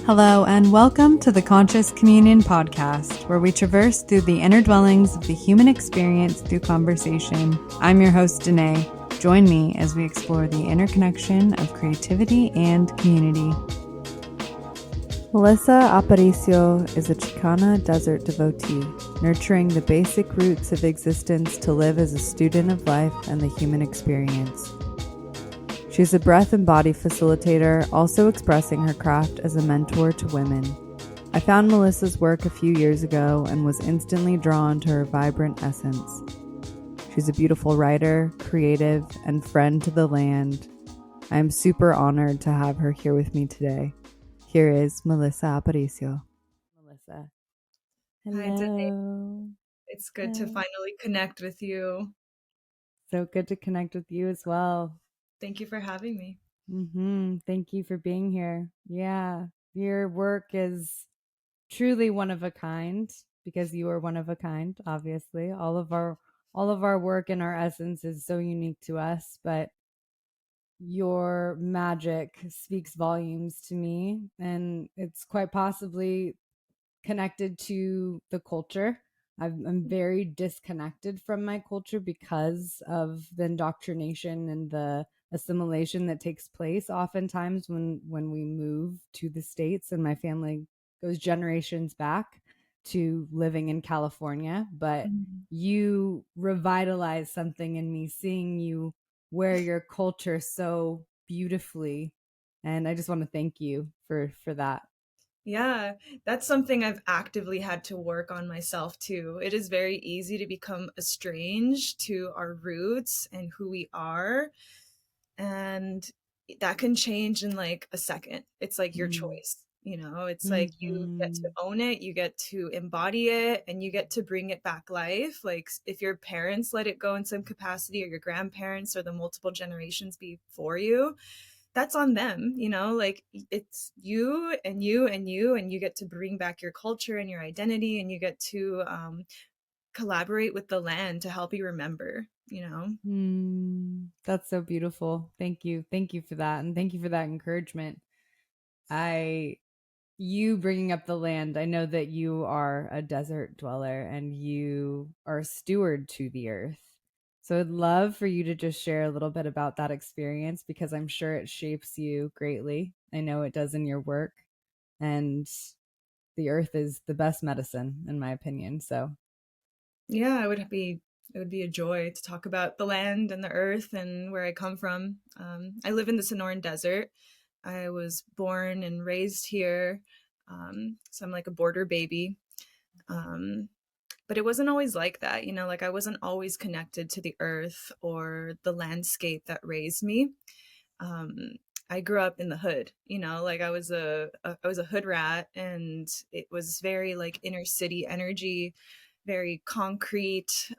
Hello, and welcome to the Conscious Communion podcast, where we traverse through the inner dwellings of the human experience through conversation. I'm your host, Danae. Join me as we explore the interconnection of creativity and community. Melissa Aparicio is a Chicana desert devotee, nurturing the basic roots of existence to live as a student of life and the human experience. She's a breath and body facilitator, also expressing her craft as a mentor to women. I found Melissa's work a few years ago and was instantly drawn to her vibrant essence. She's a beautiful writer, creative, and friend to the land. I am super honored to have her here with me today. Here is Melissa Aparicio. Melissa. Hello. Hi, Danae. It's good to finally connect with you. So good to connect with you as well. Thank you for having me. Thank you for being here. Yeah, your work is truly one of a kind because you are one of a kind. Obviously, all of our work and our essence is so unique to us, but your magic speaks volumes to me, and it's quite possibly connected to the culture. I'm very disconnected from my culture because of the indoctrination and the assimilation that takes place oftentimes when we move to the States, and my family goes generations back to living in California. But you revitalize something in me seeing you wear your culture so beautifully, and I just want to thank you for that. Yeah, that's something I've actively had to work on myself too. It is very easy to become estranged to our roots and who we are. And that can change in like a second. It's like your choice. It's like you get to own it, you get to embody it, and you get to bring it back life. Like if your parents let it go in some capacity, or your grandparents, or the multiple generations before you, that's on them. Like it's you and you and you, and you get to bring back your culture and your identity, and you get to collaborate with the land to help you remember. That's so beautiful. Thank you for that, and thank you for that encouragement. You bringing up the land, I know that you are a desert dweller and you are a steward to the earth. So I'd love for you to just share a little bit about that experience, because I'm sure it shapes you greatly. I know it does in your work, and the earth is the best medicine, in my opinion. So yeah, it would be a joy to talk about the land and the earth and where I come from. I live in the Sonoran Desert. I was born and raised here, so I'm like a border baby. But it wasn't always like that, like I wasn't always connected to the earth or the landscape that raised me. I grew up in the hood, like I was a hood rat, and it was very like inner city energy, very concrete.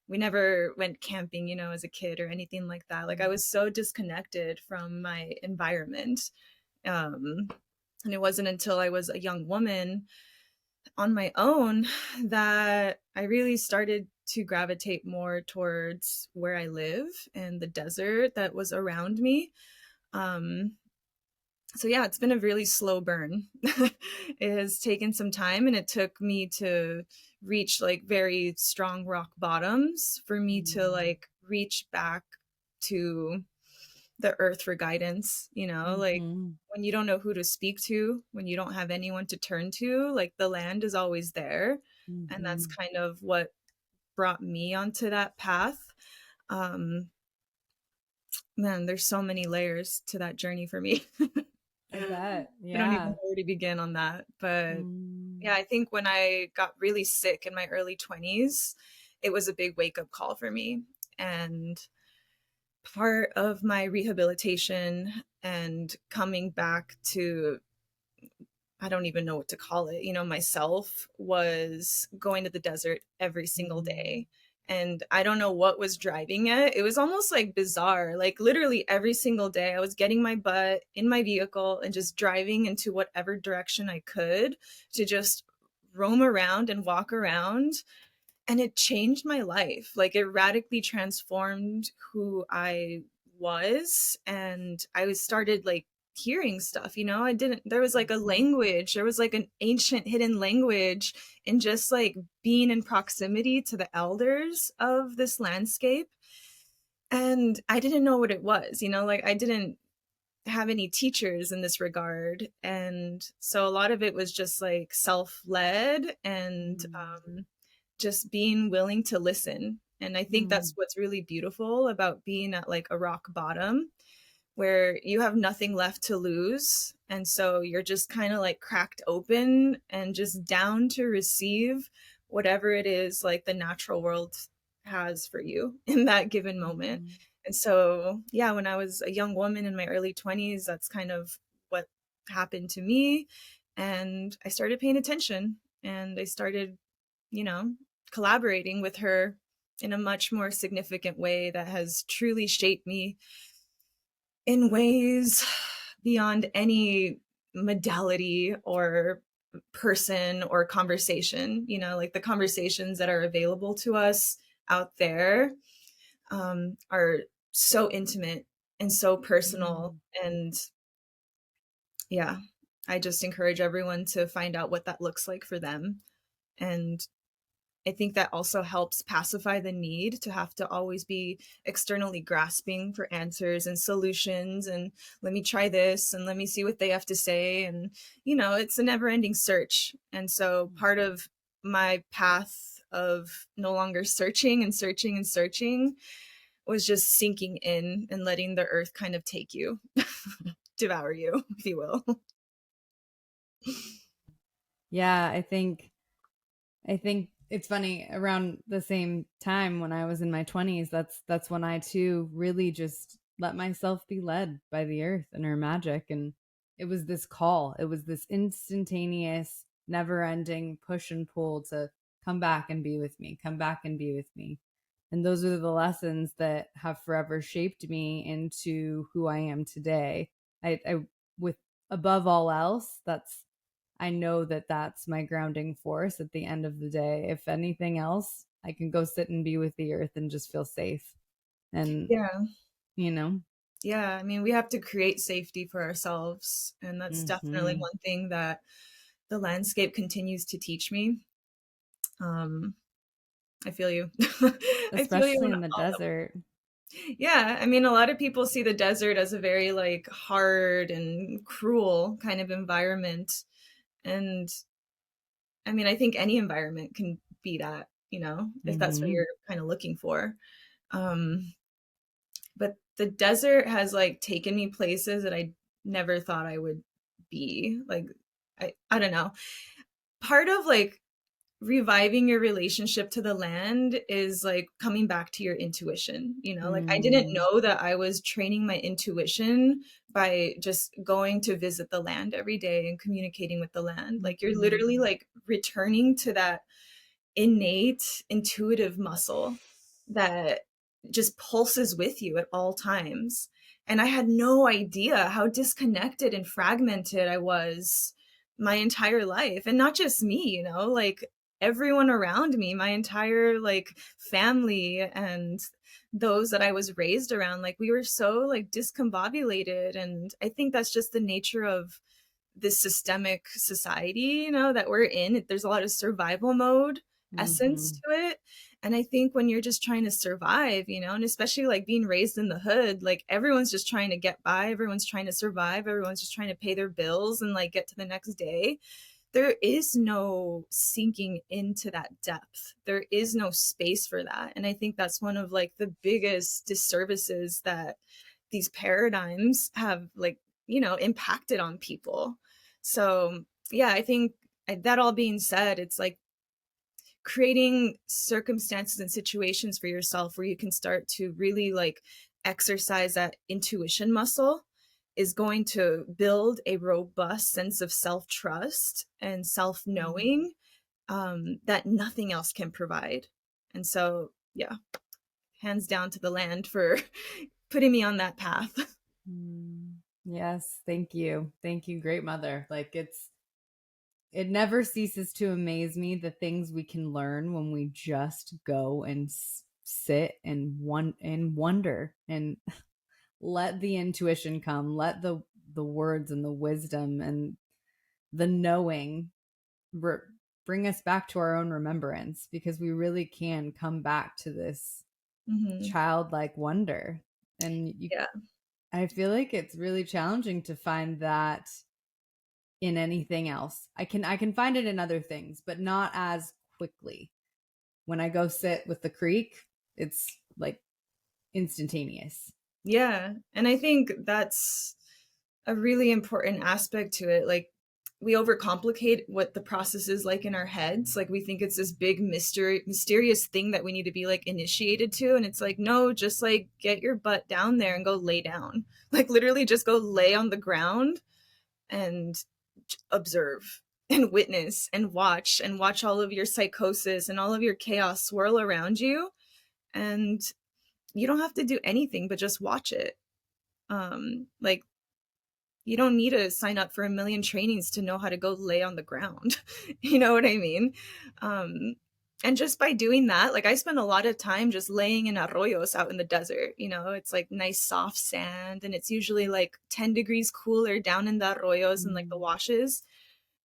We never went camping, as a kid or anything like that. Like I was so disconnected from my environment. And it wasn't until I was a young woman on my own that I really started to gravitate more towards where I live and the desert that was around me. So yeah, it's been a really slow burn. It has taken some time, and it took me to reach like very strong rock bottoms for me to like reach back to the earth for guidance, like when you don't know who to speak to, when you don't have anyone to turn to, like the land is always there. And that's kind of what brought me onto that path. Man, there's so many layers to that journey for me. I bet. I don't even Yeah. know where to begin on that. But yeah, I think when I got really sick in my early 20s, it was a big wake up call for me. And part of my rehabilitation and coming back to, I don't even know what to call it, myself, was going to the desert every single day. And I don't know what was driving it. It was almost like bizarre. Like literally every single day I was getting my butt in my vehicle and just driving into whatever direction I could to just roam around and walk around. And it changed my life. Like it radically transformed who I was. And I started like hearing stuff, you know. I didn't There was like a language, there was like an ancient hidden language in just like being in proximity to the elders of this landscape. And I didn't know what it was, you know, like I didn't have any teachers in this regard. And so a lot of it was just like self-led and just being willing to listen. And I think that's Mm. what's really beautiful about being at like a rock bottom where you have nothing left to lose. And so you're just kind of like cracked open and just down to receive whatever it is like the natural world has for you in that given moment. Mhm. And so, yeah, when I was a young woman in my early 20s, that's kind of what happened to me. And I started paying attention and I started, you know, collaborating with her in a much more significant way that has truly shaped me in ways beyond any modality or person or conversation, you know, like the conversations that are available to us out there are so intimate and so personal. Mm. And yeah, I just encourage everyone to find out what that looks like for them. And I think that also helps pacify the need to have to always be externally grasping for answers and solutions. And let me try this and let me see what they have to say. And, you know, it's a never ending search. And so part of my path of no longer searching and searching and searching was just sinking in and letting the earth kind of take you, devour you, if you will. Yeah, I think it's funny, around the same time when I was in my 20s, that's when I too really just let myself be led by the earth and her magic. And it was this call. It was this instantaneous, never-ending push and pull to come back and be with me, come back and be with me. And those are the lessons that have forever shaped me into who I am today. I with above all else, that's I know that that's my grounding force at the end of the day. If anything else, I can go sit and be with the earth and just feel safe. And, Yeah. you know, Yeah. I mean, we have to create safety for ourselves. And that's definitely hmm one thing that the landscape continues to teach me. Um, I feel you. I feel you especially on in the all levels. desert. Yeah, I mean, a lot of people see the desert as a very like hard and cruel kind of environment. And I mean, I think any environment can be that, you know, if that's what hmm you're kind of looking for. Um, but the desert has like taken me places that I never thought I would be. Like I don't know. Part of like reviving your relationship to the land is like coming back to your intuition, you know, like I didn't mm know that I was training my intuition by just going to visit the land every day and communicating with the land. Like you're hmm literally like returning to that innate intuitive muscle that just pulses with you at all times. And I had no idea how disconnected and fragmented I was my entire life. And not just me, you know, like everyone around me, my entire like family and those that I was raised around, like we were so like discombobulated. And I think that's just the nature of this systemic society, you know, that we're in. There's a lot of survival mode essence hmm to it. And I think when you're just trying to survive, you know, and especially like being raised in the hood, like everyone's just trying to get by, everyone's trying to survive, everyone's just trying to pay their bills and like get to the next day. There is no sinking into that depth. There is no space for that. And I think that's one of like the biggest disservices that these paradigms have like, you know, impacted on people. So yeah, I think that all being said, it's like creating circumstances and situations for yourself where you can start to really like exercise that intuition muscle is going to build a robust sense of self-trust and self-knowing that nothing else can provide. And so yeah, hands down to the land for putting me on that path. mm Yes, thank you. Thank you, great mother. Like it never ceases to amaze me the things we can learn when we just go and sit and wonder and let the intuition come, let the the words and the wisdom and the knowing re- bring us back to our own remembrance, because we really can come back to this Hmm. childlike wonder. And Yeah. I feel like it's really challenging to find that in anything else. I can find it in other things, but not as quickly. When I go sit with the creek, it's like instantaneous. Yeah. And I think that's a really important aspect to it. Like, we overcomplicate what the process is like in our heads. Like, we think it's this big mysterious thing that we need to be like initiated to. And it's like, no, just like get your butt down there and go lay down. Like, literally just go lay on the ground and observe and witness and watch all of your psychosis and all of your chaos swirl around you. And you don't have to do anything but just watch it. Like, you don't need to sign up for a million trainings to know how to go lay on the ground. You know what I mean? Um, and just by doing that, like, I spend a lot of time just laying in arroyos out in the desert. You know, it's like nice soft sand, and it's usually like 10 degrees cooler down in the arroyos and like the Mm. washes.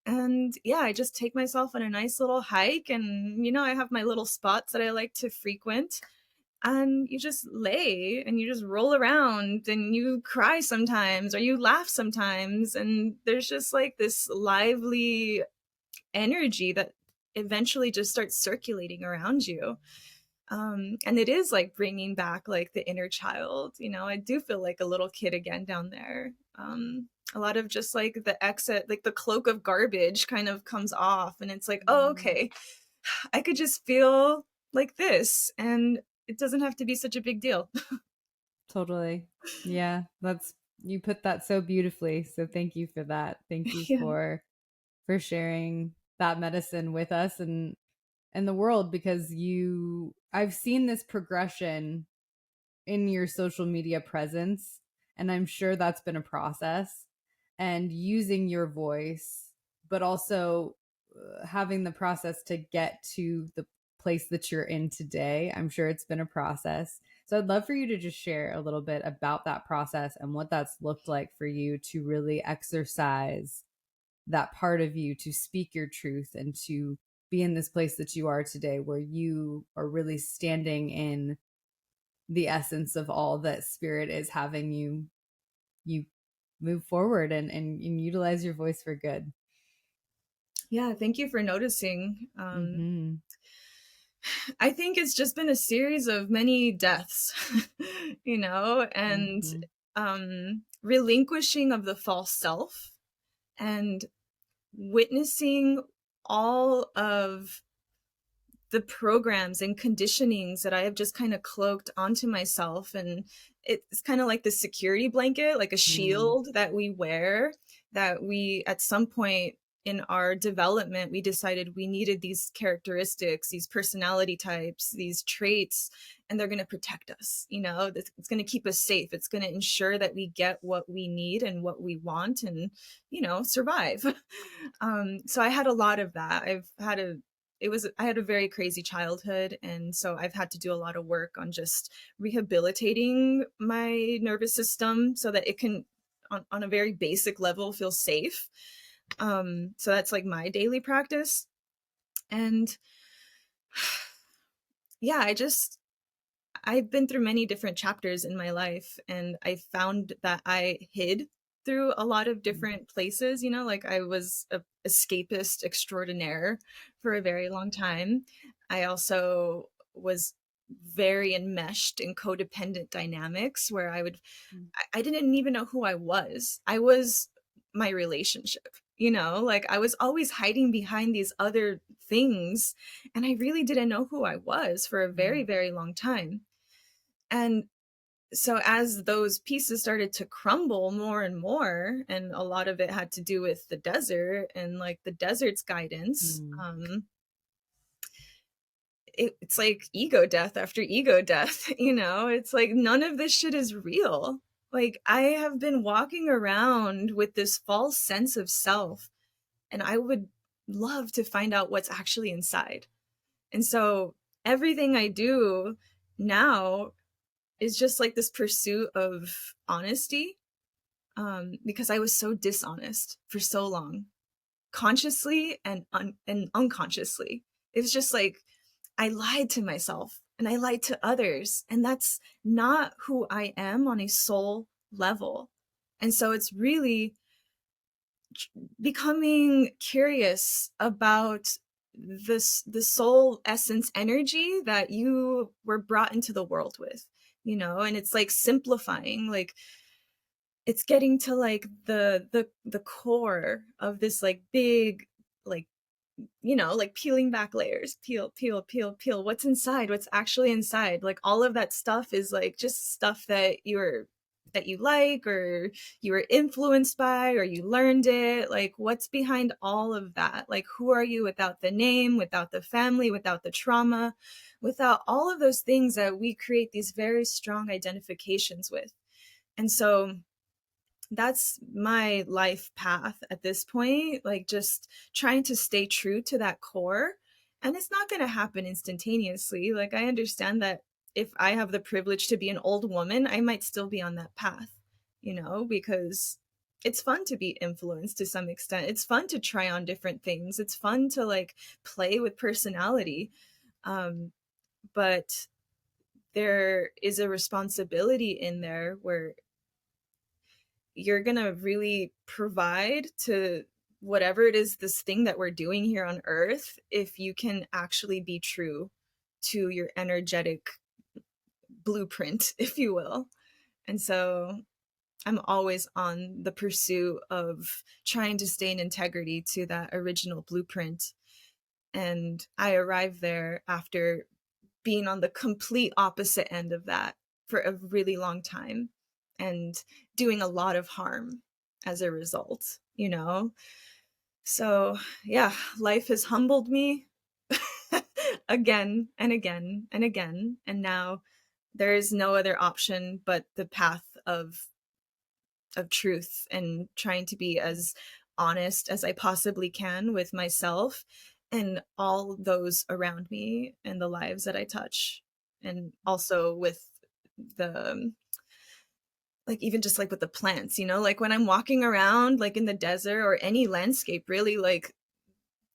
And yeah, I just take myself on a nice little hike, and you know, I have my little spots that I like to frequent, and you just lay and you just roll around and you cry sometimes or you laugh sometimes, and there's just like this lively energy that eventually just starts circulating around you. And it is like bringing back like the inner child. You know, I do feel like a little kid again down there. A lot of just like the exit, like the cloak of garbage kind of comes off, and it's like, oh, Mm. okay, I could just feel like this, and it doesn't have to be such a big deal. Totally. Yeah, that's you put that so beautifully. So thank you for that. Thank you Yeah. for sharing that medicine with us and the world, because you I've seen this progression in your social media presence, and I'm sure that's been a process, and using your voice, but also having the process to get to the place that you're in today. I'm sure it's been a process. So I'd love for you to just share a little bit about that process and what that's looked like for you to really exercise that part of you, to speak your truth and to be in this place that you are today, where you are really standing in the essence of all that spirit is having you move forward and utilize your voice for good. Yeah, thank you for noticing. Mm-hmm. I think it's just been a series of many deaths, you know, and Mm-hmm. relinquishing of the false self, and witnessing all of the programs and conditionings that I have just kind of cloaked onto myself. And it's kind of like the security blanket, like a Mm-hmm. shield that we wear, that we, at some point in our development, we decided we needed these characteristics, these personality types, these traits, and they're going to protect us. You know, it's going to keep us safe. It's going to ensure that we get what we need and what we want, and, you know, survive. So I had a lot of that. I had a very crazy childhood, and so I've had to do a lot of work on just rehabilitating my nervous system so that it can, on a very basic level, feel safe. So that's like my daily practice. And yeah, I've been through many different chapters in my life, and I found that I hid through a lot of different places. You know, like, I was a escapist extraordinaire for a very long time. I also was very enmeshed in codependent dynamics where I didn't even know who I was. I was my relationship, you know, like, I was always hiding behind these other things, and I really didn't know who I was for a very, very long time. And so as those pieces started to crumble more and more, and a lot of it had to do with the desert and like the desert's guidance, Mm-hmm. it's like ego death after ego death. You know, it's like none of this shit is real. Like, I have been walking around with this false sense of self, and I would love to find out what's actually inside. And so everything I do now is just like this pursuit of honesty, because I was so dishonest for so long, consciously and unconsciously. It was just like I lied to myself and I lied to others, and that's not who I am on a soul level. And so it's really becoming curious about the soul essence energy that you were brought into the world with, and it's like simplifying, like it's getting to like the core of this like big, like, like peeling back layers, peel what's inside, what's actually inside. Like all of that stuff is like just stuff that you like, or you were influenced by, or you learned it. Like what's behind all of that? Like who are you without the name, without the family, without the trauma, without all of those things that we create these very strong identifications with? And so that's my life path at this point, like just trying to stay true to that core. And it's not going to happen instantaneously. Like I understand that if I have the privilege to be an old woman, I might still be on that path, because it's fun to be influenced to some extent. It's fun to try on different things. It's fun to like play with personality. But there is a responsibility in there where you're going to really provide to whatever it is, this thing that we're doing here on earth, if you can actually be true to your energetic blueprint, if you will. And so I'm always on the pursuit of trying to stay in integrity to that original blueprint. And I arrived there after being on the complete opposite end of that for a really long time and doing a lot of harm as a result, So, yeah, life has humbled me again and again and again. And now there is no other option but the path of truth, and trying to be as honest as I possibly can with myself and all those around me and the lives that I touch. And also with the, like, even just like with the plants, like when I'm walking around like in the desert or any landscape, really, like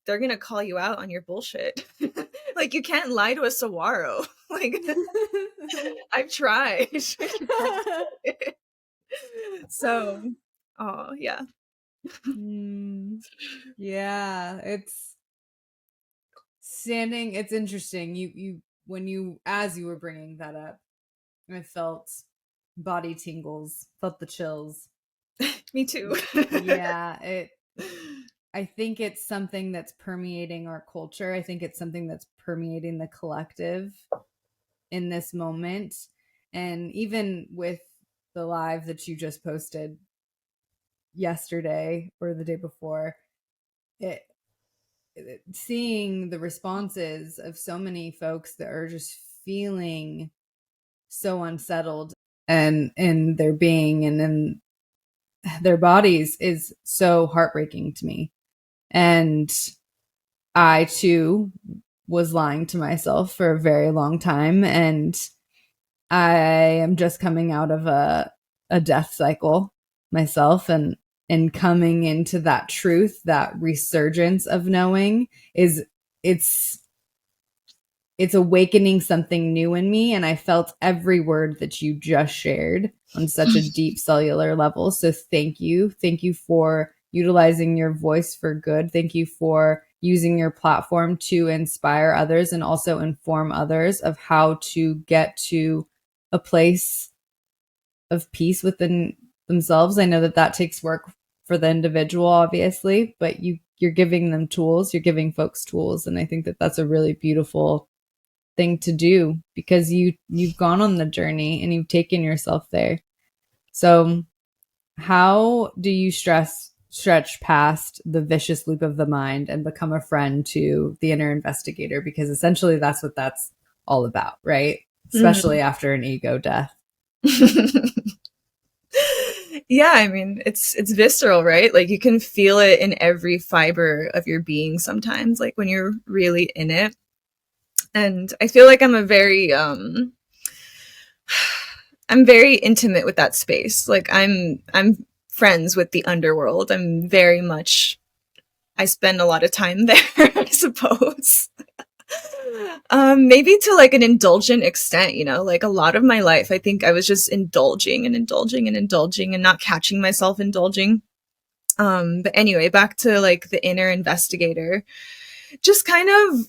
they're gonna call you out on your bullshit. Like you can't lie to a saguaro. Like I've tried. So, oh yeah. Yeah, it's interesting. As you were bringing that up, I felt body tingles, felt the chills. Me too. Yeah, I think it's something that's permeating our culture. I think it's something that's permeating the collective in this moment. And even with the live that you just posted yesterday or the day before, seeing the responses of so many folks that are just feeling so unsettled and in their being and in their bodies is so heartbreaking to me. And I too was lying to myself for a very long time, and I am just coming out of a death cycle myself, and coming into that truth, that resurgence of knowing it's it's awakening something new in me. And I felt every word that you just shared on such a deep cellular level. So thank you. Thank you for utilizing your voice for good. Thank you for using your platform to inspire others and also inform others of how to get to a place of peace within themselves. I know that takes work for the individual, obviously, but you're giving them tools, you're giving folks tools. And I think that that's a really beautiful thing to do, because you've gone on the journey and you've taken yourself there. So how do you stretch past the vicious loop of the mind and become a friend to the inner investigator? Because essentially that's what that's all about, right? Especially after an ego death. Yeah, I mean, it's visceral, right? Like you can feel it in every fiber of your being sometimes, like when you're really in it. And I feel like I'm very intimate with that space. Like I'm friends with the underworld. I'm very much, I spend a lot of time there, I suppose. Maybe to like an indulgent extent, you know, like a lot of my life, I think I was just indulging and indulging and indulging and not catching myself indulging. But anyway, back to like the inner investigator, just kind of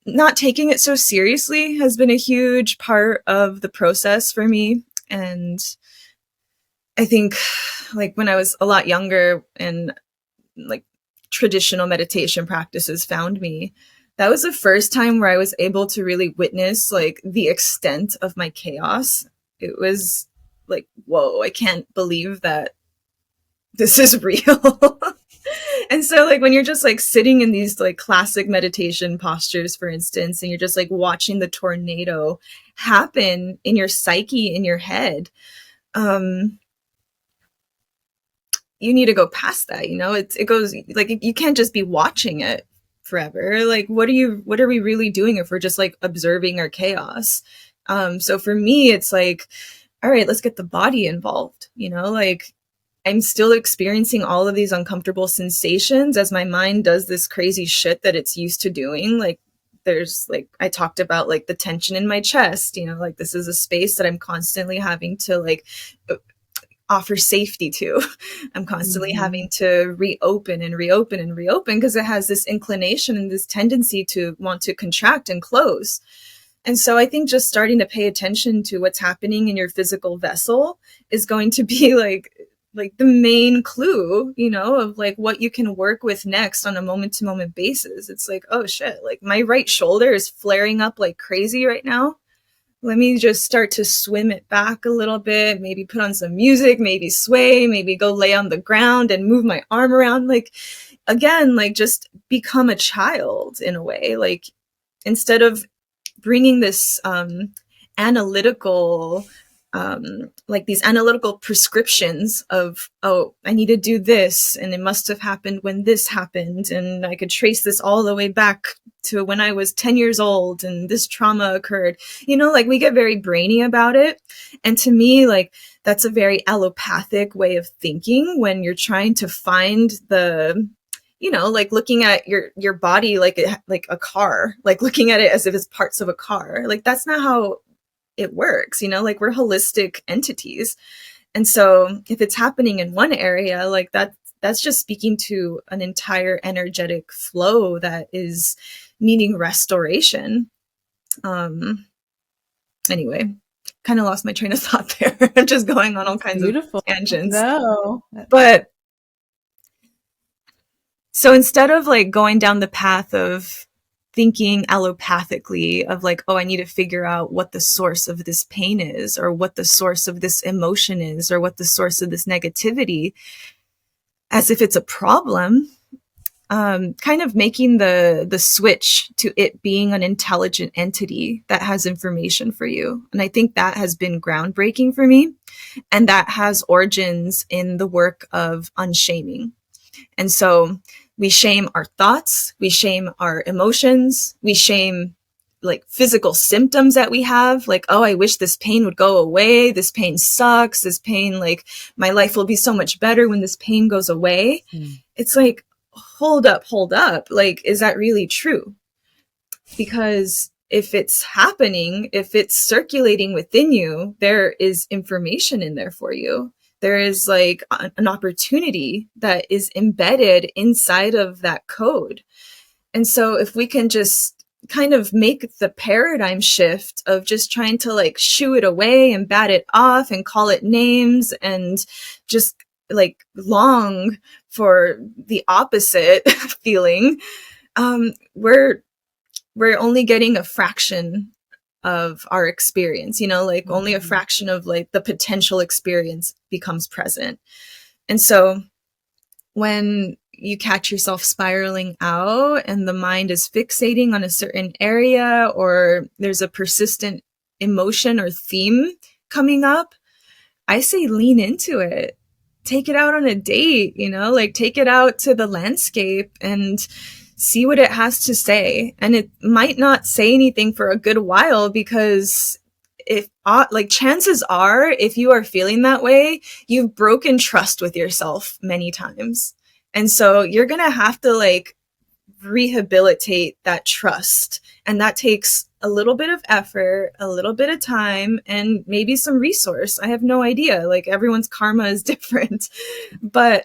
not taking it so seriously has been a huge part of the process for me. And I think like when I was a lot younger and like traditional meditation practices found me, that was the first time where I was able to really witness like the extent of my chaos. It was like, whoa, I can't believe that this is real. And so like when you're just like sitting in these like classic meditation postures, for instance, and you're just like watching the tornado happen in your psyche, in your head, um, you need to go past that, you know. It goes like you can't just be watching it forever. Like what are we really doing if we're just like observing our chaos? So for me it's like, all right, let's get the body involved, you know. Like I'm still experiencing all of these uncomfortable sensations as my mind does this crazy shit that it's used to doing. Like there's like, I talked about like the tension in my chest, you know, like this is a space that I'm constantly having to like offer safety to. I'm constantly having to reopen and reopen and reopen because it has this inclination and this tendency to want to contract and close. And so I think just starting to pay attention to what's happening in your physical vessel is going to be like the main clue, you know, of like what you can work with next on a moment to moment basis. It's like, oh shit, like my right shoulder is flaring up like crazy right now. Let me just start to swim it back a little bit, maybe put on some music, maybe sway, maybe go lay on the ground and move my arm around. Like, again, like just become a child in a way. Like, instead of bringing this analytical, like these analytical prescriptions of, oh, I need to do this, and it must have happened when this happened, and I could trace this all the way back to when I was 10 years old and this trauma occurred. You know, like we get very brainy about it. And to me, like that's a very allopathic way of thinking when you're trying to find the, you know, like looking at your body like a car, like looking at it as if it's parts of a car. Like that's not how it works, you know, like we're holistic entities. And so if it's happening in one area, like that's just speaking to an entire energetic flow that is needing restoration. Anyway, kind of lost my train of thought there. I'm just going on all kinds of Beautiful. tangents. No. But so instead of like going down the path of thinking allopathically of like, oh, I need to figure out what the source of this pain is, or what the source of this emotion is, or what the source of this negativity, as if it's a problem, kind of making the switch to it being an intelligent entity that has information for you. And I think that has been groundbreaking for me. And that has origins in the work of unshaming. And so we shame our thoughts, we shame our emotions, we shame like physical symptoms that we have, like, oh, I wish this pain would go away, this pain sucks, this pain, like my life will be so much better when this pain goes away. It's like, hold up, like, is that really true? Because if it's happening, if it's circulating within you, there is information in there for you. There is like an opportunity that is embedded inside of that code. And so if we can just kind of make the paradigm shift of just trying to like shoo it away and bat it off and call it names and just like long for the opposite feeling, we're only getting a fraction of our experience, you know, like only a fraction of like the potential experience becomes present. And so when you catch yourself spiraling out and the mind is fixating on a certain area, or there's a persistent emotion or theme coming up, I say lean into it. Take it out on a date, you know, like take it out to the landscape and see what it has to say. And it might not say anything for a good while because if like chances are, if you are feeling that way, you've broken trust with yourself many times. And so you're going to have to like rehabilitate that trust. And that takes a little bit of effort, a little bit of time, and maybe some resource. I have no idea. Like everyone's karma is different. But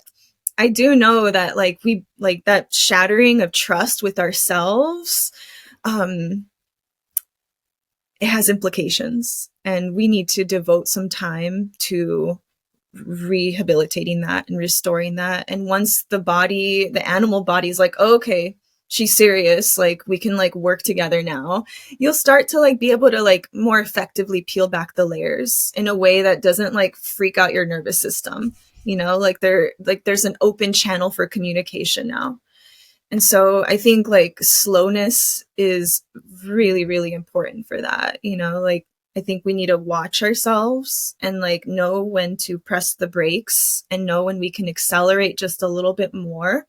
I do know that like we like that shattering of trust with ourselves, it has implications. And we need to devote some time to rehabilitating that and restoring that. And once the body, the animal body is like, oh, okay, she's serious, like we can like work together now, you'll start to like be able to like more effectively peel back the layers in a way that doesn't like freak out your nervous system. You know, like there's an open channel for communication now. And so I think like slowness is really, really important for that. You know, like I think we need to watch ourselves and like know when to press the brakes and know when we can accelerate just a little bit more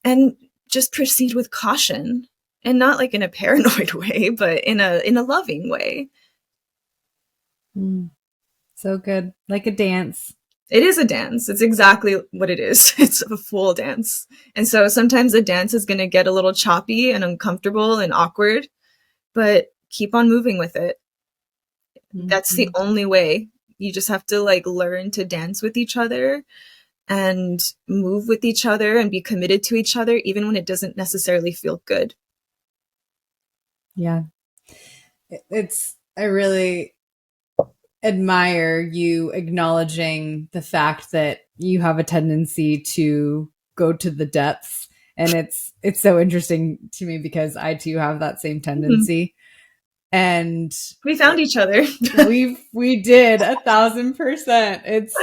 and just proceed with caution, and not like in a paranoid way, but in a loving way. So good. Like a dance. It is a dance. It's exactly what it is. It's a full dance. And so sometimes the dance is going to get a little choppy and uncomfortable and awkward, but keep on moving with it. That's the only way. You just have to like learn to dance with each other and move with each other and be committed to each other, even when it doesn't necessarily feel good. Yeah. I really admire you acknowledging the fact that you have a tendency to go to the depths. And it's so interesting to me because I too have that same tendency. And we found each other. we did 1,000%. It's,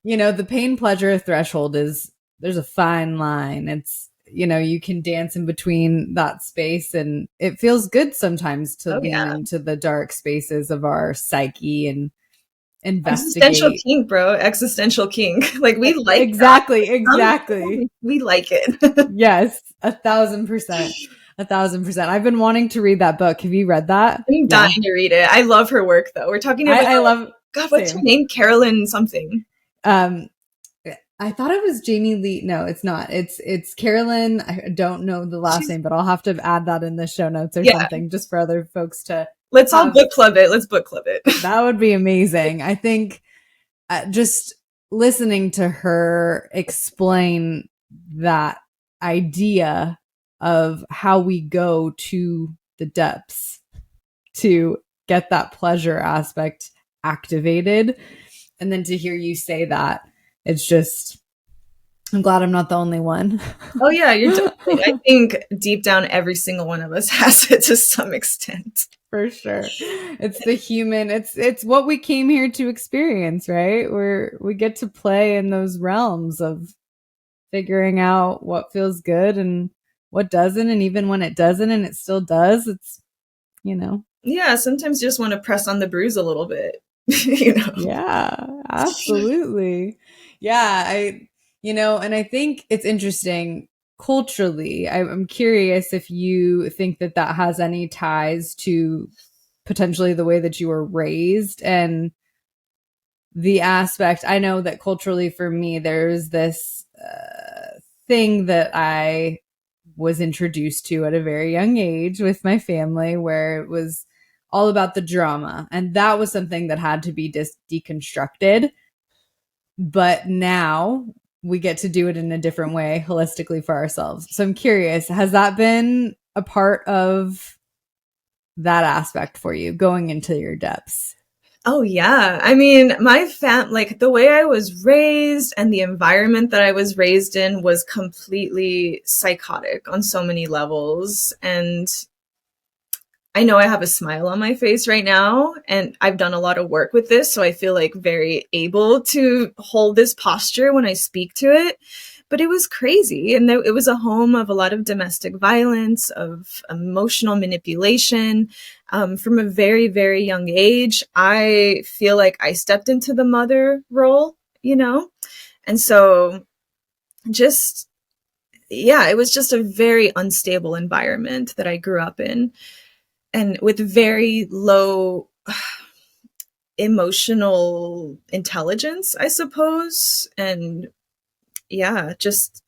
you know, the pain pleasure threshold there's a fine line. It's, you know, you can dance in between that space, and it feels good sometimes to lean into the dark spaces of our psyche and investigate. Existential kink, bro. Existential kink. Like we like exactly. We like it. Yes, 1,000%. 1,000%. I've been wanting to read that book. Have you read that? I'm dying to read it. I love her work though. We're talking about I love God, what's her name? Carolyn something. I thought it was Jamie Lee. No, it's not. It's Carolyn. I don't know the last name, but I'll have to add that in the show notes or something just for other folks to. Let's all book club it. Let's book club it. That would be amazing. I think just listening to her explain that idea of how we go to the depths to get that pleasure aspect activated, and then to hear you say that, it's just, I'm glad I'm not the only one. Oh yeah, you're definitely. I think deep down every single one of us has it to some extent. For sure. It's the human, it's what we came here to experience, right? We get to play in those realms of figuring out what feels good and what doesn't, and even when it doesn't and it still does, it's, you know. Yeah, sometimes you just want to press on the bruise a little bit. You know. Yeah, absolutely. Yeah, you know, and I think it's interesting culturally. I'm curious if you think that that has any ties to potentially the way that you were raised and the aspect. I know that culturally for me, there's this thing that I was introduced to at a very young age with my family, where it was all about the drama. And that was something that had to be deconstructed. But now we get to do it in a different way, holistically for ourselves. So I'm curious, has that been a part of that aspect for you, going into your depths? Oh yeah. I mean, like the way I was raised and the environment that I was raised in was completely psychotic on so many levels. And I know I have a smile on my face right now, and I've done a lot of work with this, so I feel like very able to hold this posture when I speak to it. But it was crazy, and it was a home of a lot of domestic violence, of emotional manipulation. From a very, very young age, I feel like I stepped into the mother role, you know? And so just, yeah, it was just a very unstable environment that I grew up in, and with very low emotional intelligence, I suppose. And yeah, just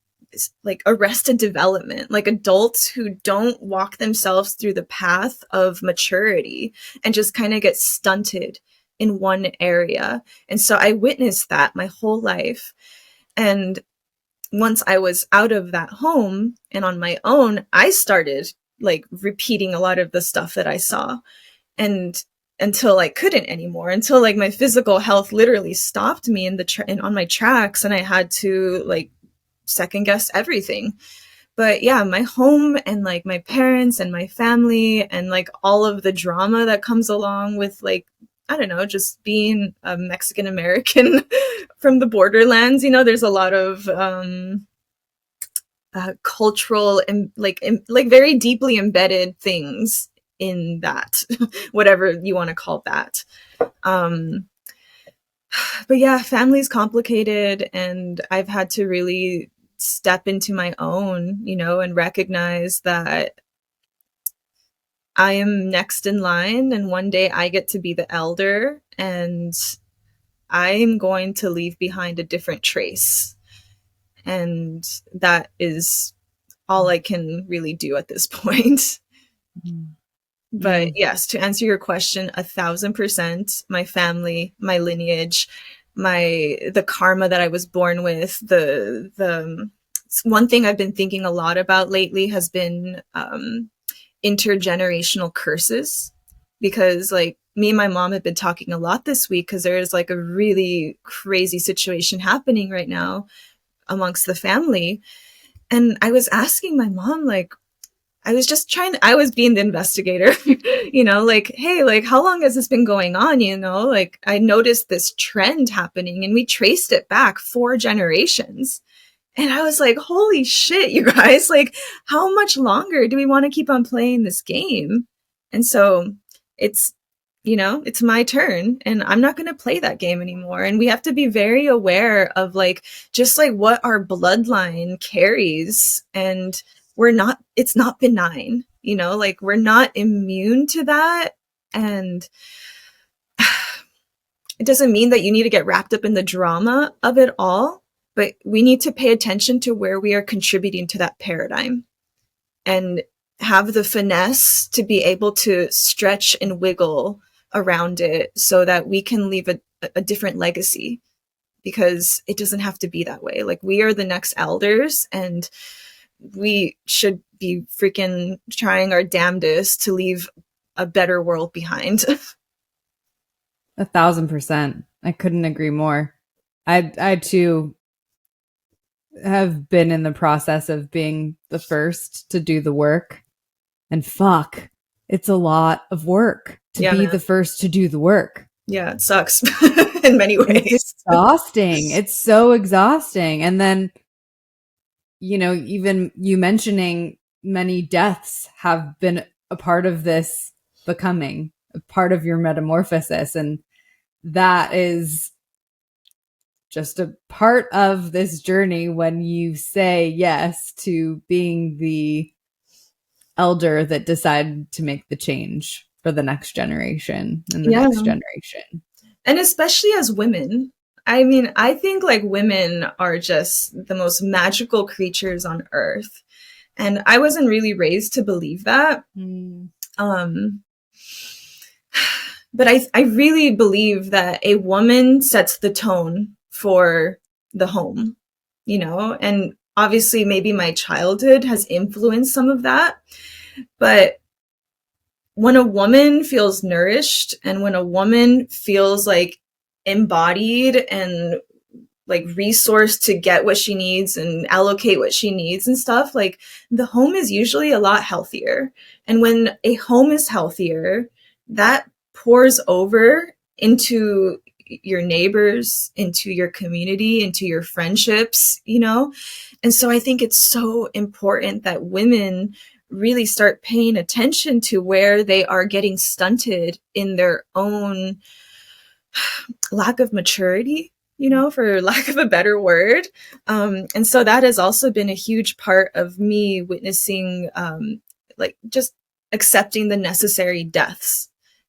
like arrested development, like adults who don't walk themselves through the path of maturity and just kind of get stunted in one area. And so I witnessed that my whole life. And once I was out of that home and on my own, I started like repeating a lot of the stuff that I saw. And until I couldn't anymore, until like my physical health literally stopped me in on my tracks, and I had to like second guess everything. But yeah, my home and like my parents and my family and like all of the drama that comes along with like, I don't know, just being a Mexican American from the borderlands, you know, there's a lot of cultural and like very deeply embedded things in that, whatever you want to call that. Um, but yeah, family's complicated, and I've had to really step into my own, you know, and recognize that I am next in line, and one day I get to be the elder, and I'm going to leave behind a different trace. And that is all I can really do at this point. But Mm. yes, to answer your question, 1,000%, my family, my lineage, the karma that I was born with, the one thing I've been thinking a lot about lately has been intergenerational curses, because like me and my mom have been talking a lot this week because there's like a really crazy situation happening right now amongst the family. And I was asking my mom, like, I was being the investigator, you know, like, hey, like, how long has this been going on? You know, like, I noticed this trend happening and we traced it back 4 generations. And I was like, holy shit, you guys, like, how much longer do we want to keep on playing this game? And so it's, you know, it's my turn and I'm not going to play that game anymore. And we have to be very aware of like, just like what our bloodline carries. And it's not benign, you know, like we're not immune to that. And it doesn't mean that you need to get wrapped up in the drama of it all, but we need to pay attention to where we are contributing to that paradigm and have the finesse to be able to stretch and wiggle around it so that we can leave a different legacy, because it doesn't have to be that way. Like, we are the next elders and we should be freaking trying our damnedest to leave a better world behind. 1,000%. I couldn't agree more. I too have been in the process of being the first to do the work. And fuck, it's a lot of work to Yeah, be man. the first to do the work. Yeah, it sucks in many It's ways. exhausting. It's so exhausting. And then, you know, even you mentioning many deaths have been a part of this becoming, a part of your metamorphosis. And that is just a part of this journey when you say yes to being the elder that decided to make the change for the next generation and the Yeah. next generation. And especially as women. I mean, I think like women are just the most magical creatures on earth. And I wasn't really raised to believe that. Um, but I really believe that a woman sets the tone for the home, you know, and obviously maybe my childhood has influenced some of that. But when a woman feels nourished and when a woman feels like embodied and like resourced to get what she needs and allocate what she needs and stuff, like the home is usually a lot healthier. And when a home is healthier, that pours over into your neighbors, into your community, into your friendships, you know? And so I think it's so important that women really start paying attention to where they are getting stunted in their own lack of maturity, you know, for lack of a better word. And so that has also been a huge part of me witnessing, like just accepting the necessary deaths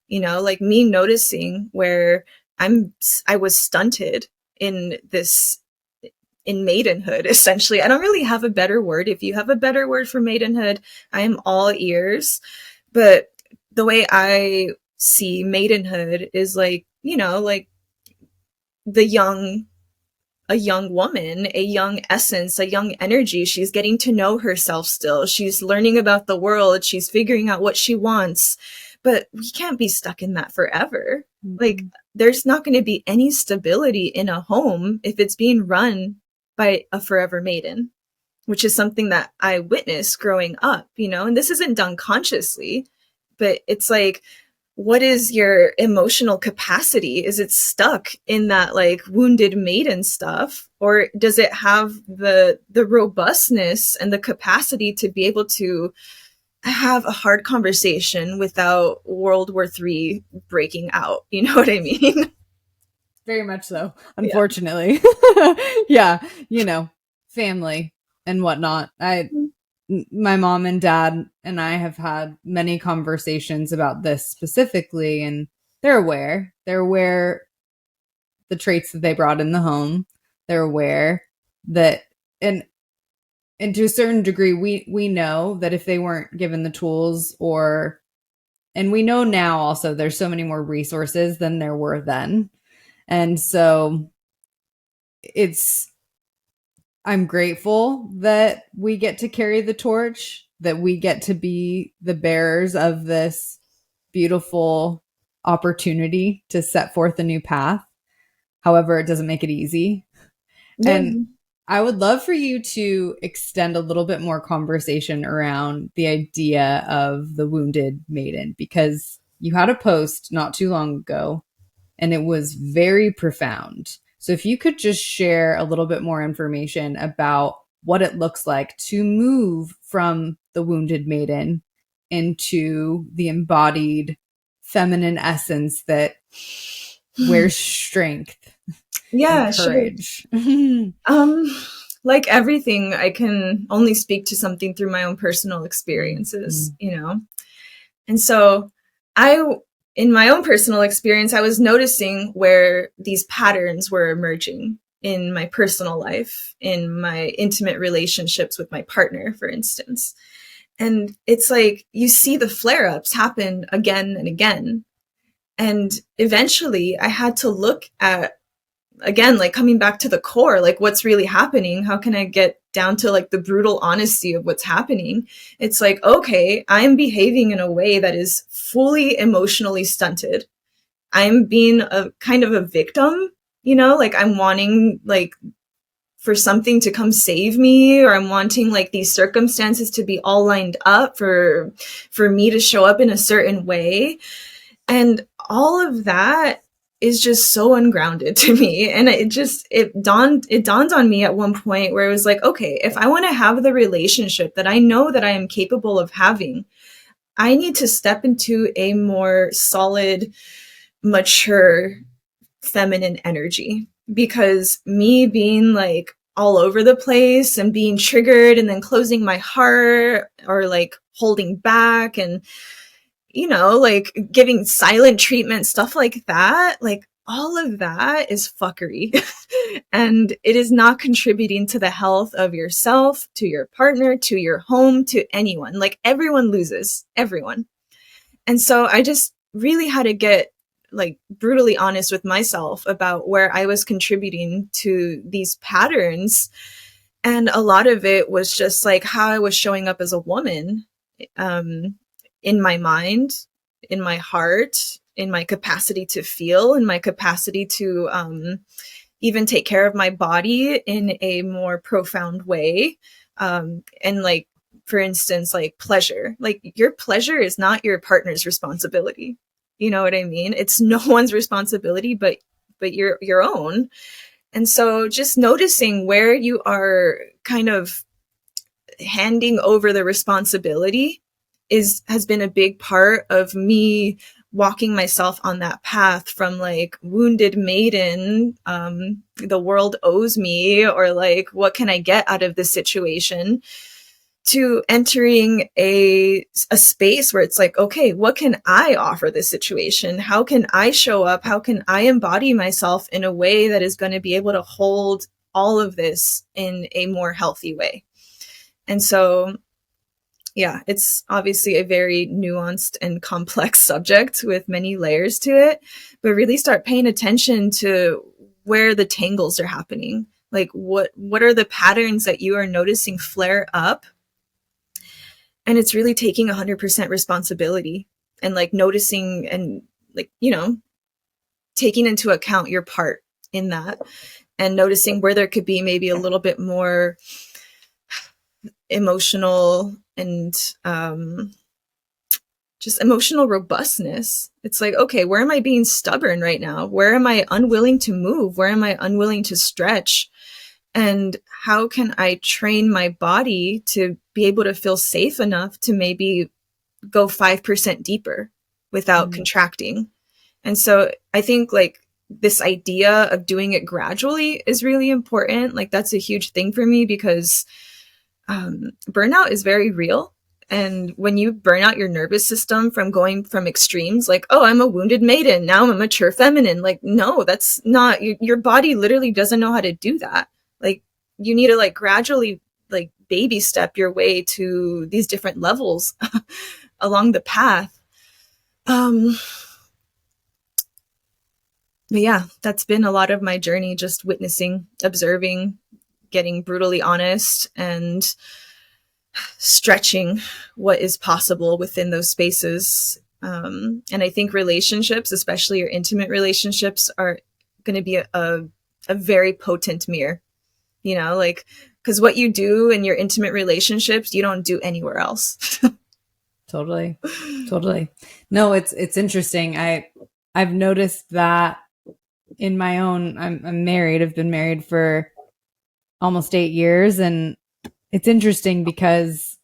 like me noticing where I was stunted in this, in maidenhood, essentially. I don't really have a better word. If you have a better word for maidenhood, I am all ears. But the way I see maidenhood is like, like the young a young woman, a young essence, a young energy. She's getting to know herself still. She's learning about the world. She's figuring out what she wants. But we can't be stuck in that forever. Mm-hmm. Like, there's not going to be any stability in a home if it's being run by a forever maiden, which is something that I witnessed growing up, and this isn't done consciously, but it's like, what is your emotional capacity? Is it stuck in that like wounded maiden stuff, or does it have the robustness and the capacity to be able to have a hard conversation without World War III breaking out? You know what I mean? Very much so, unfortunately. Yeah, family and whatnot. My mom and dad and I have had many conversations about this specifically, and they're aware. They're aware the traits that they brought in the home. They're aware that, and to a certain degree, we know that if they weren't given the tools, and we know now also there's so many more resources than there were then. And so I'm grateful that we get to carry the torch, that we get to be the bearers of this beautiful opportunity to set forth a new path. However, it doesn't make it easy. Yeah. And I would love for you to extend a little bit more conversation around the idea of the wounded maiden, because you had a post not too long ago and it was very profound. So if you could just share a little bit more information about what it looks like to move from the wounded maiden into the embodied feminine essence that wears strength Yeah, and courage. sure. Like everything, I can only speak to something through my own personal experiences, And so in my own personal experience, I was noticing where these patterns were emerging in my personal life, in my intimate relationships with my partner, for instance. And it's like, you see the flare-ups happen again and again. And eventually I had to look at, again, like coming back to the core, like what's really happening? How can I get down to like the brutal honesty of what's happening? It's like, okay, I'm behaving in a way that is fully emotionally stunted. I'm being a kind of a victim, like I'm wanting like for something to come save me, or I'm wanting like these circumstances to be all lined up for me to show up in a certain way. And all of that is just so ungrounded to me. And it dawned on me at one point where it was like, okay, if I want to have the relationship that I know that I am capable of having, I need to step into a more solid, mature, feminine energy. Because me being like all over the place and being triggered and then closing my heart or like holding back and like giving silent treatment, stuff like that, like all of that is fuckery. And it is not contributing to the health of yourself, to your partner, to your home, to anyone. Like everyone loses, everyone. And so I just really had to get like brutally honest with myself about where I was contributing to these patterns. And a lot of it was just like how I was showing up as a woman, in my mind, in my heart, in my capacity to feel, in my capacity to even take care of my body in a more profound way. And like, for instance, like pleasure, like your pleasure is not your partner's responsibility. You know what I mean? It's no one's responsibility, but your own. And so just noticing where you are kind of handing over the responsibility has been a big part of me walking myself on that path from like wounded maiden, the world owes me, or like what can I get out of this situation, to entering a space where it's like, okay, what can I offer this situation? How can I show up? How can I embody myself in a way that is going to be able to hold all of this in a more healthy way? And so, yeah, it's obviously a very nuanced and complex subject with many layers to it, but really start paying attention to where the tangles are happening. Like what are the patterns that you are noticing flare up? And it's really taking 100% responsibility and like noticing and like, taking into account your part in that and noticing where there could be maybe a little bit more emotional and just emotional robustness. It's like, okay, where am I being stubborn right now? Where am I unwilling to move? Where am I unwilling to stretch? And how can I train my body to be able to feel safe enough to maybe go 5% deeper without contracting? And so I think like this idea of doing it gradually is really important. Like that's a huge thing for me because burnout is very real. And when you burn out your nervous system from going from extremes, like, oh, I'm a wounded maiden, now I'm a mature feminine. Like, no, that's not, your body literally doesn't know how to do that. Like, you need to like gradually like baby step your way to these different levels along the path. But yeah, that's been a lot of my journey, just witnessing, observing, getting brutally honest and stretching what is possible within those spaces. And I think relationships, especially your intimate relationships, are going to be a very potent mirror, like, because what you do in your intimate relationships, you don't do anywhere else. Totally. No, it's interesting. I've noticed that in my own, I'm married. I've been married for almost 8 years, and it's interesting because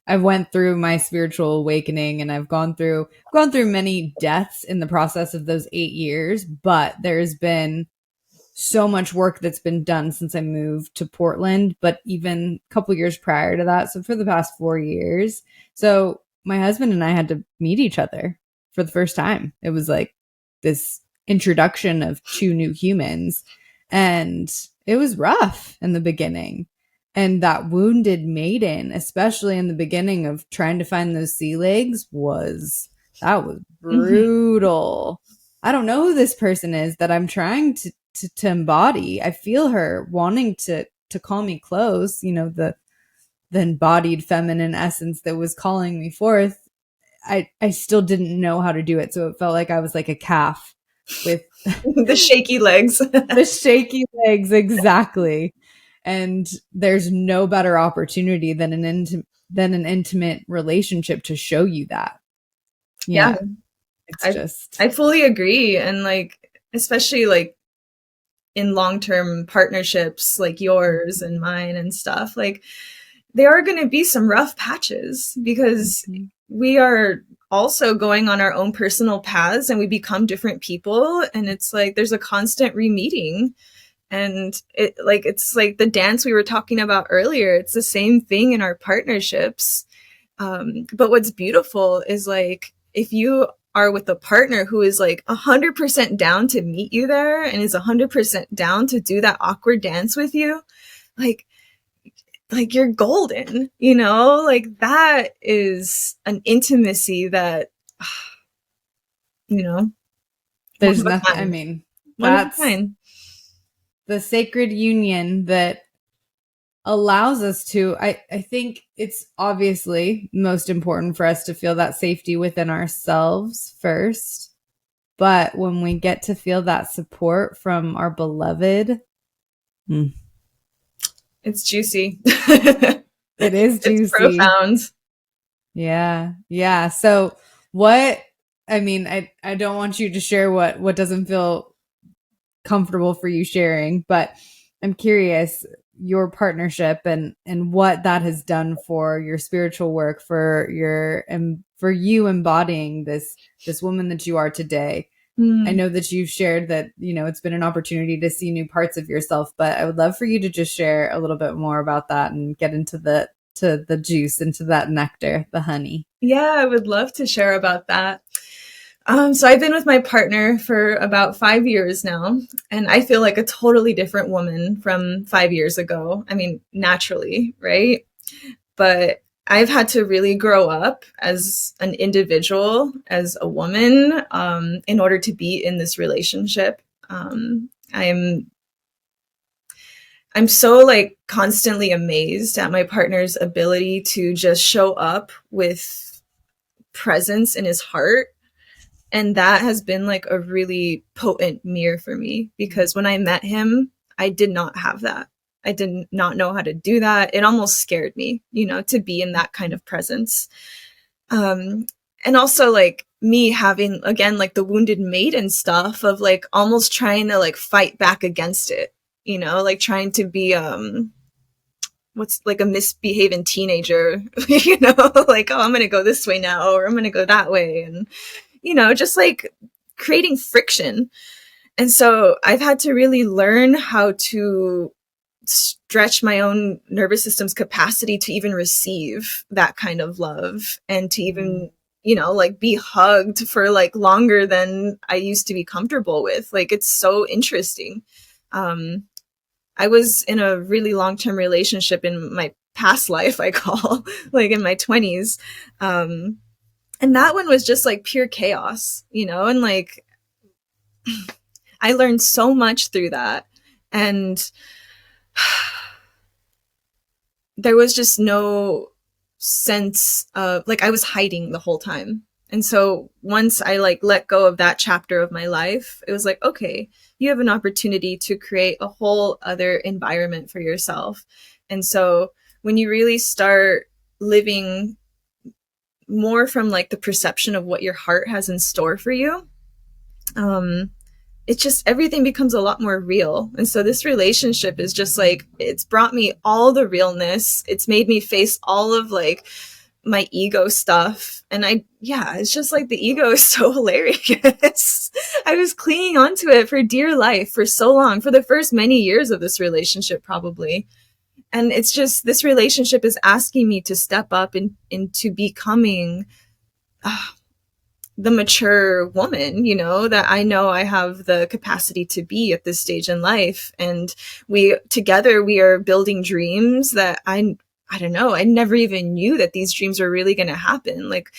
I went through my spiritual awakening and I've gone through many deaths in the process of those 8 years, but there's been so much work that's been done since I moved to Portland, but even a couple years prior to that. So for the past 4 years. So my husband and I had to meet each other for the first time. It was like this introduction of two new humans, and it was rough in the beginning. And that wounded maiden, especially in the beginning of trying to find those sea legs, was brutal. I don't know who this person is that I'm trying to embody. I feel her wanting to call me close, the embodied feminine essence that was calling me forth. I still didn't know how to do it. So it felt like I was like a calf with the shaky legs. The shaky legs, exactly. And there's no better opportunity than an intimate relationship to show you that. Yeah. I fully agree. And like, especially like in long-term partnerships like yours and mine and stuff, like there are going to be some rough patches because we are also going on our own personal paths and we become different people. And it's like, there's a constant re-meeting. And it's like the dance we were talking about earlier. It's the same thing in our partnerships. But what's beautiful is like, if you are with a partner who is like 100% down to meet you there and is 100% down to do that awkward dance with you, like you're golden, like that is an intimacy that, there's nothing. I mean, that's the sacred union that allows us to, I think it's obviously most important for us to feel that safety within ourselves first. But when we get to feel that support from our beloved, it's juicy. It is juicy. It's profound. Yeah. So I don't want you to share what doesn't feel comfortable for you sharing, but I'm curious your partnership and what that has done for your spiritual work, for you embodying this woman that you are today. I Mm. know that you've shared that, it's been an opportunity to see new parts of yourself, but I would love for you to just share a little bit more about that and get into the juice, into that nectar, the honey. Yeah, I would love to share about that. So I've been with my partner for about 5 years now, and I feel like a totally different woman from 5 years ago. I mean, naturally, right? But I've had to really grow up as an individual, as a woman, in order to be in this relationship. I'm so like constantly amazed at my partner's ability to just show up with presence in his heart, and that has been like a really potent mirror for me, because when I met him, I did not have that. I did not know how to do that. It almost scared me, to be in that kind of presence. Um, and also like me having, again, like the wounded maiden stuff of like almost trying to like fight back against it, like trying to be, what's like a misbehaving teenager, like, oh, I'm going to go this way now, or I'm going to go that way. And, just like creating friction. And so I've had to really learn how to stretch my own nervous system's capacity to even receive that kind of love, and to even, like be hugged for like longer than I used to be comfortable with. Like, it's so interesting. Um, I was in a really long-term relationship in my past life, I call, like in my 20s. And that one was just like pure chaos, and like I learned so much through that. And there was just no sense of like I was hiding the whole time. And so once I like let go of that chapter of my life, it was like, okay, you have an opportunity to create a whole other environment for yourself. And so when you really start living more from like the perception of what your heart has in store for you, um, it's just everything becomes a lot more real. And so this relationship is just like, it's brought me all the realness. It's made me face all of like my ego stuff. And it's just like the ego is so hilarious. I was clinging onto it for dear life for so long, for the first many years of this relationship, probably. And it's just, this relationship is asking me to step up into becoming uh, the mature woman, that I know I have the capacity to be at this stage in life. And we are building dreams that I don't know, I never even knew that these dreams were really going to happen. Like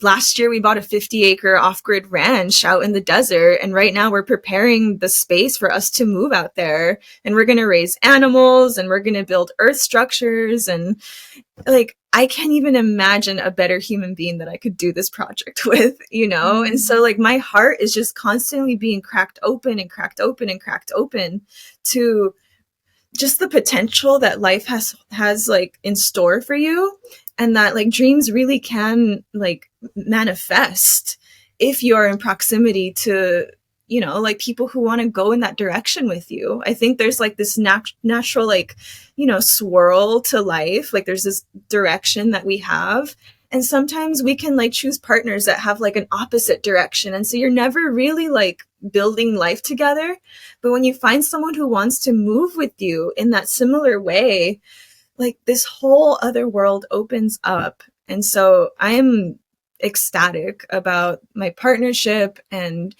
last year we bought a 50-acre off-grid ranch out in the desert, and right now we're preparing the space for us to move out there, and we're going to raise animals, and we're going to build earth structures. And like, I can't even imagine a better human being that I could do this project with, And so like my heart is just constantly being cracked open and cracked open and cracked open to just the potential that life has like in store for you, and that like dreams really can like manifest if you're in proximity to, like people who want to go in that direction with you. I think there's like this natural like, swirl to life. Like there's this direction that we have, and sometimes we can like choose partners that have like an opposite direction, and so you're never really like building life together. But when you find someone who wants to move with you in that similar way, like this whole other world opens up. And so I am ecstatic about my partnership, and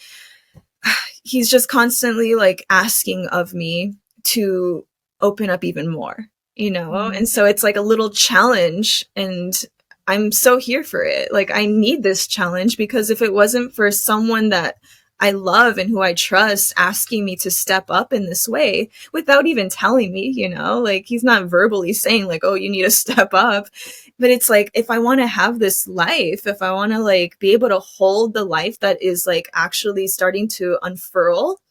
he's just constantly like asking of me to open up even more, And so it's like a little challenge, and I'm so here for it. Like I need this challenge, because if it wasn't for someone that I love and who I trust asking me to step up in this way without even telling me, like he's not verbally saying like, oh, you need to step up. But it's like, if I want to have this life, if I want to like be able to hold the life that is like actually starting to unfurl,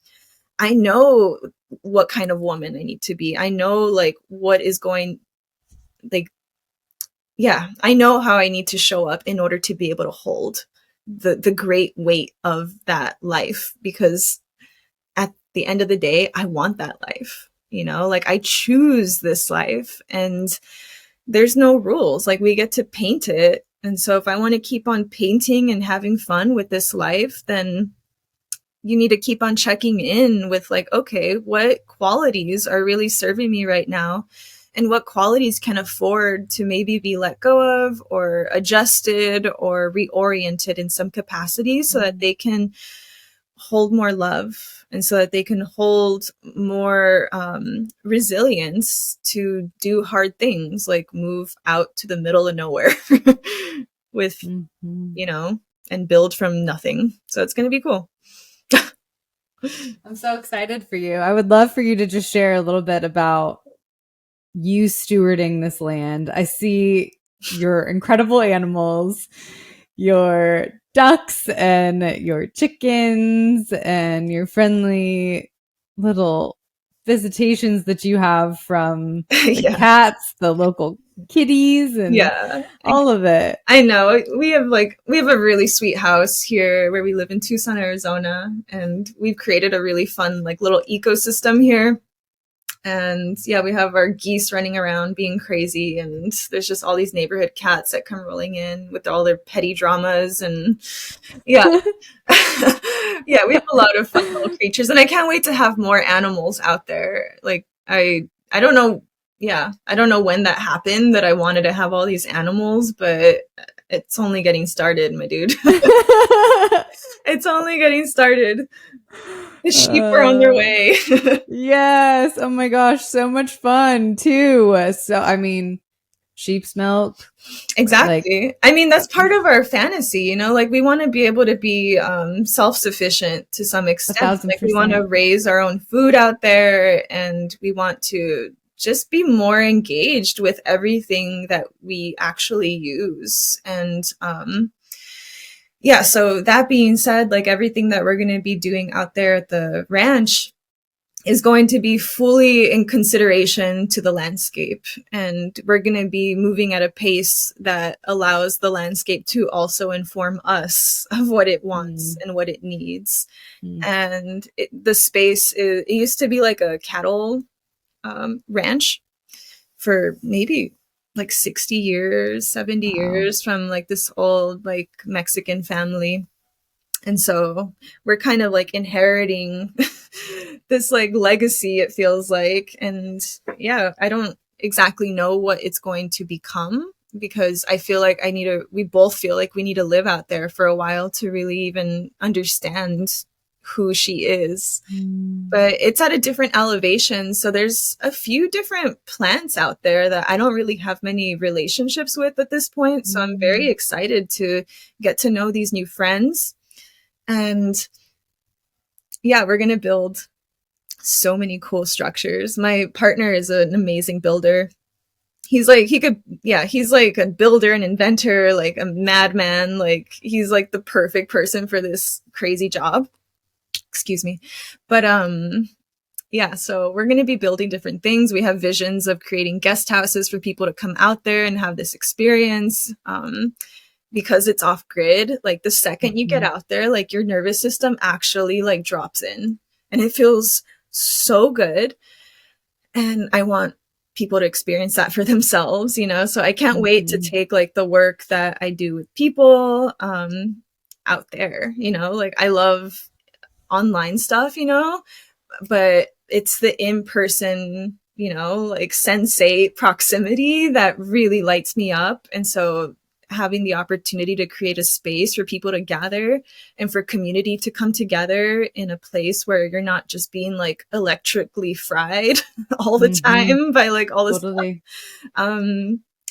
I know what kind of woman I need to be. I know like what is going, like, yeah, I know how I need to show up in order to be able to hold the great weight of that life, because at the end of the day, I want that life, like I choose this life, and there's no rules. Like we get to paint it. And so if I want to keep on painting and having fun with this life, then you need to keep on checking in with like, okay, what qualities are really serving me right now? And what qualities can afford to maybe be let go of or adjusted or reoriented in some capacity so that they can hold more love and so that they can hold more resilience to do hard things like move out to the middle of nowhere with, Mm-hmm. you know, and build from nothing. So it's going to be cool. I'm so excited for you. I would love for you to just share a little bit about you stewarding this land. I see your incredible animals, your ducks and your chickens and your friendly little visitations that you have from the Yeah. cats, the local kitties, and Yeah. all of it. I know. We have a really sweet house here where we live in Tucson, Arizona, and we've created a really fun like little ecosystem here. And yeah, we have our geese running around being crazy, and there's just all these neighborhood cats that come rolling in with all their petty dramas. And yeah, yeah, we have a lot of fun little creatures, and I can't wait to have more animals out there. Like I don't know, yeah, I don't know when that happened that I wanted to have all these animals, but it's only getting started, my dude. It's only getting started. The sheep are on their uh, way. yes. Oh my gosh. So much fun too. So, I mean, sheep's milk, like Exactly. I mean, that's part of our fantasy, you know, like we want to be able to be self-sufficient to some a extent. thousand Like we want to percent. raise our own food out there, and we want to just be more engaged with everything that we actually use. And yeah, so that being said, like everything that we're going to be doing out there at the ranch is going to be fully in consideration to the landscape. And we're going to be moving at a pace that allows the landscape to also inform us of what it wants Mm, and what it needs. mm. And the space, it used to be like a cattle ranch for maybe like 60 years, 70 Wow. years from like this old like Mexican family. And so we're kind of like inheriting this like legacy, it feels like. And yeah, I don't exactly know what it's going to become because I feel like we both feel like we need to live out there for a while to really even understand who she is. Mm, But it's at a different elevation. So there's a few different plants out there that I don't really have many relationships with at this point. So I'm very mm, excited to get to know these new friends. And yeah, we're going to build so many cool structures. My partner is an amazing builder. He's like a builder, an inventor, like a madman. Like he's like the perfect person for this crazy job. Excuse me. But yeah, so we're going to be building different things. We have visions of creating guest houses for people to come out there and have this experience. Because it's off grid, like the second you get mhm, out there, like your nervous system actually like drops in and it feels so good. And I want people to experience that for themselves, you know? So I can't wait to mhm, take like the work that I do with people out there, you know? Like I love online stuff, you know, but it's the in-person, you know, like sensate proximity that really lights me up. And so having the opportunity to create a space for people to gather and for community to come together in a place where you're not just being like electrically fried all the mhm. time by like all this stuff Totally.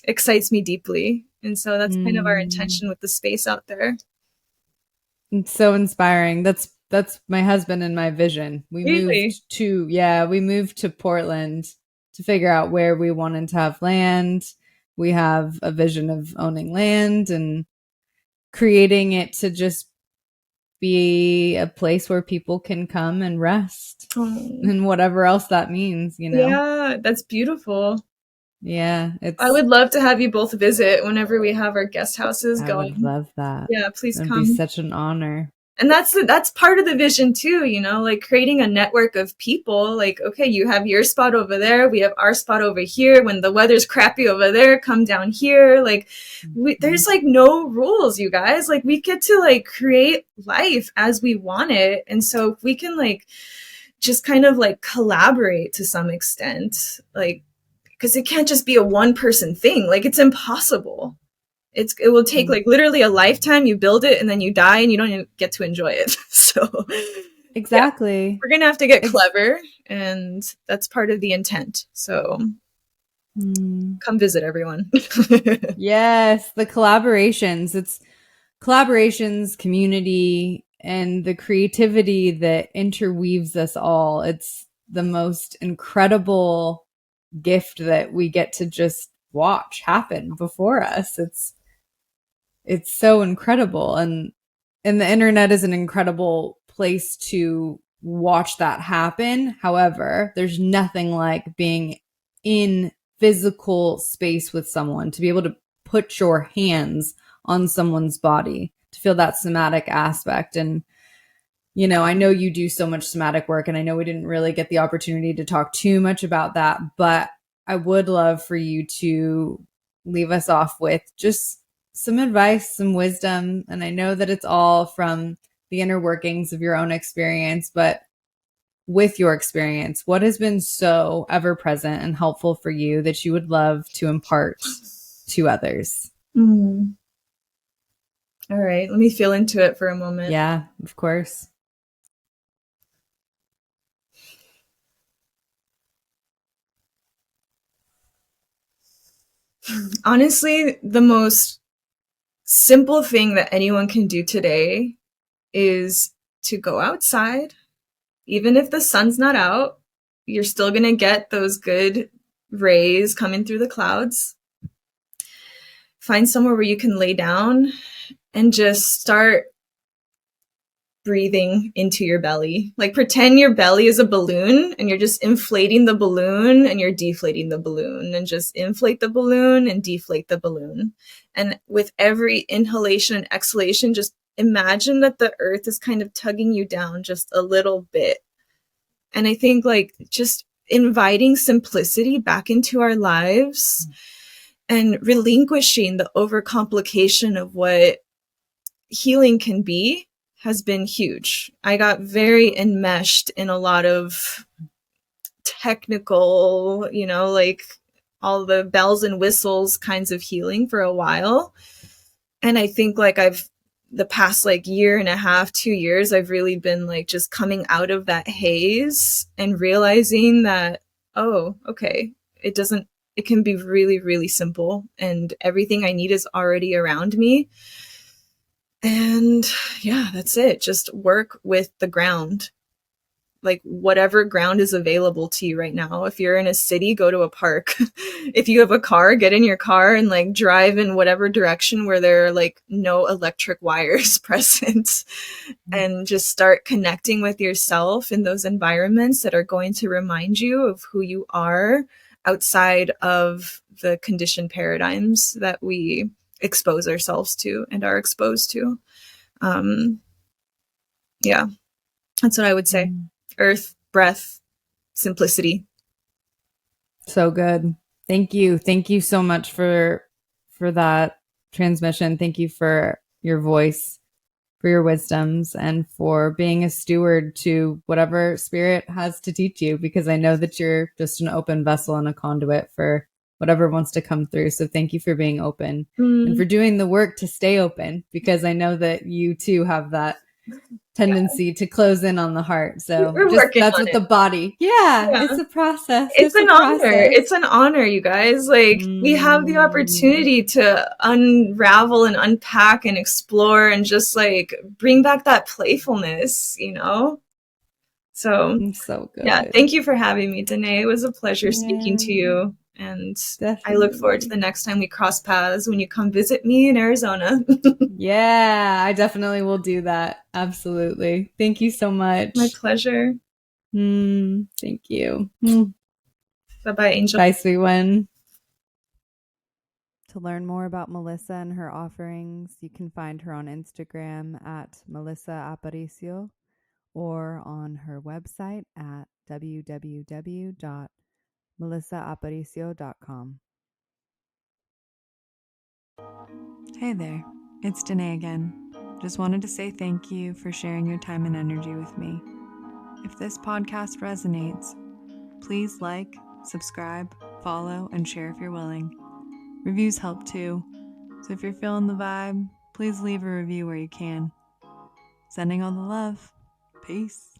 excites me deeply. And so that's kind of our Mm. intention with the space out there. It's so inspiring. That's my husband and my vision. Really? We moved to Portland to figure out where we wanted to have land. We have a vision of owning land and creating it to just be a place where people can come and rest Oh, and whatever else that means, you know? yeah, that's beautiful. Yeah, I would love to have you both visit whenever we have our guest houses I would going. love that. Yeah, please It'd be come. such an honor. And that's part of the vision too, you know, like creating a network of people. Like, okay, you have your spot over there, we have our spot over here. When the weather's crappy over there, come down here. Like, Mhm. there's like no rules, you guys. Like, we get to like create life as we want it. And so if we can like just kind of like collaborate to some extent, like, because it can't just be a one person thing. Like, it's impossible. It will take like literally a lifetime. You build it and then you die and you don't even get to enjoy it. So yeah, Exactly. we're gonna have to get Ex- clever, and that's part of the intent. So mm. come visit, everyone. Yes, the collaborations. It's collaborations, community, and the creativity that interweaves us all. It's the most incredible gift that we get to just watch happen before us. It's so incredible, and the internet is an incredible place to watch that happen. However, there's nothing like being in physical space with someone, to be able to put your hands on someone's body, to feel that somatic aspect. And I know you do so much somatic work, and I know we didn't really get the opportunity to talk too much about that, but I would love for you to leave us off with just some advice, some wisdom. And I know that it's all from the inner workings of your own experience, but with your experience, what has been so ever present and helpful for you that you would love to impart to others? Mm. All right, let me feel into it for a moment. Yeah, of course. Honestly, the most simple thing that anyone can do today is to go outside. Even if the sun's not out, you're still going to get those good rays coming through the clouds. Find somewhere where you can lay down and just start breathing into your belly. Like, pretend your belly is a balloon and you're just inflating the balloon and you're deflating the balloon, and just inflate the balloon and deflate the balloon. And with every inhalation and exhalation, just imagine that the earth is kind of tugging you down just a little bit. And I think like just inviting simplicity back into our lives and relinquishing the overcomplication of what healing can be has been huge. I got very enmeshed in a lot of technical, like all the bells and whistles kinds of healing for a while. And I think like the past like year and a half, 2 years, I've really been like just coming out of that haze and realizing that, oh, okay, it can be really, really simple, and everything I need is already around me. And yeah, that's it. Just work with the ground, like whatever ground is available to you right now. If you're in a city, go to a park. If you have a car, get in your car and like drive in whatever direction where there are like no electric wires present, and just start connecting with yourself in those environments that are going to remind you of who you are outside of the conditioned paradigms that we expose ourselves to and are exposed to. Um, yeah, that's what I would say. Mm. Earth, breath, simplicity. So good. Thank you. Thank you so much for that transmission. Thank you for your voice, for your wisdoms, and for being a steward to whatever spirit has to teach you, because I know that you're just an open vessel and a conduit for whatever wants to come through. So thank you for being open and Mm, for doing the work to stay open, because I know that you too have that yeah, tendency to close in on the heart. So we're just working that's on what it. the body. Yeah, Yeah. it's a process. It's It's a an honor. process. It's an honor, you guys. Like, we have the Mm, opportunity to unravel and unpack and explore and just like bring back that playfulness. So, it's so yeah, good. thank you for having me, Danae. It was a pleasure speaking Yeah, to you. And I look forward to definitely. the next time we cross paths when you come visit me in Arizona. Yeah, I definitely will do that. Absolutely. Thank you so My much. pleasure. Thank you. Bye bye, Angel. Bye, sweet one. To learn more about Melissa and her offerings, you can find her on Instagram at Melissa Aparicio or on her website at www.melissaaparicio.com. Hey there, it's Danae again. Just wanted to say thank you for sharing your time and energy with me. If this podcast resonates, please like, subscribe, follow, and share if you're willing. Reviews help too, so if you're feeling the vibe, please leave a review where you can. Sending all the love. Peace.